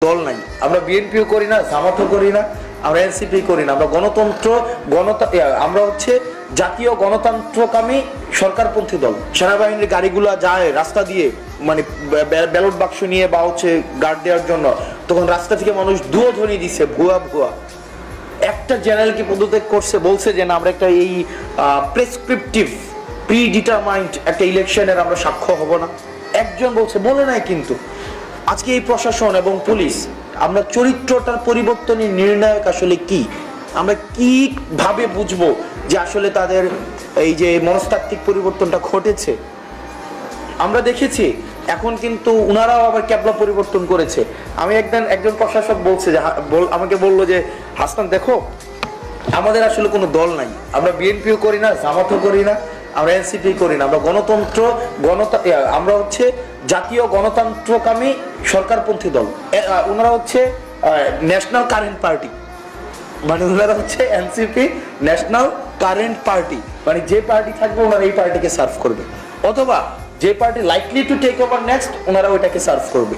দল নাই, আমরা বিএনপিও করি না, জামাতও করি না, আমরা এনসিপি করি না, আমরা আমরা হচ্ছে জাতীয় গণতন্ত্রকামী সরকারপন্থী দল। সেনাবাহিনীর গাড়িগুলা যায় রাস্তা দিয়ে, মানে ব্যালট বাক্স নিয়ে বা হচ্ছে গার্ড দেওয়ার জন্য, তখন রাস্তা থেকে মানুষ দুয়োধ্বনি দিচ্ছে ভুয়া ভুয়া। একটা জেনারেল কি পদত্যাগ করছে, বলছে যে না আমরা একটা এই প্রেসক্রিপটিভ প্রিডিটারমাইন্ড একটা ইলেকশনের আমরা সাক্ষ্য হব না। একজন বলছে, বলে নাই কিন্তু। আজকে এই প্রশাসন এবং পুলিশ, আমরা চরিত্রটার পরিবর্তনের নির্ণায়ক আসলে কি, আমরা কিভাবে বুঝবো যে আসলে তাদের এই যে মনস্তাত্ত্বিক পরিবর্তনটা ঘটেছে? আমরা দেখেছি এখন কিন্তু উনারাও আবার ক্যাবলা পরিবর্তন করেছে। আমি একজন প্রশাসক বলছে যে আমাকে বললো যে হাসান দেখো, আমাদের আসলে কোনো দল নাই, আমরা বিএনপিও করি না, জামাতও করি না, আমরা এনসিপি করি না, আমরা আমরা হচ্ছে জাতীয় গণতন্ত্রকামী সরকারপন্থী দল। ওনারা হচ্ছে ন্যাশনাল কারেন্ট পার্টি, মানে ওনারা হচ্ছে এনসিপি ন্যাশনাল কারেন্ট পার্টি, মানে যে পার্টি থাকবে ওনারা এই পার্টিকে সার্ভ করবে, অথবা যে party likely to take over next ওনারা ওইটাকে সার্ভ করবে।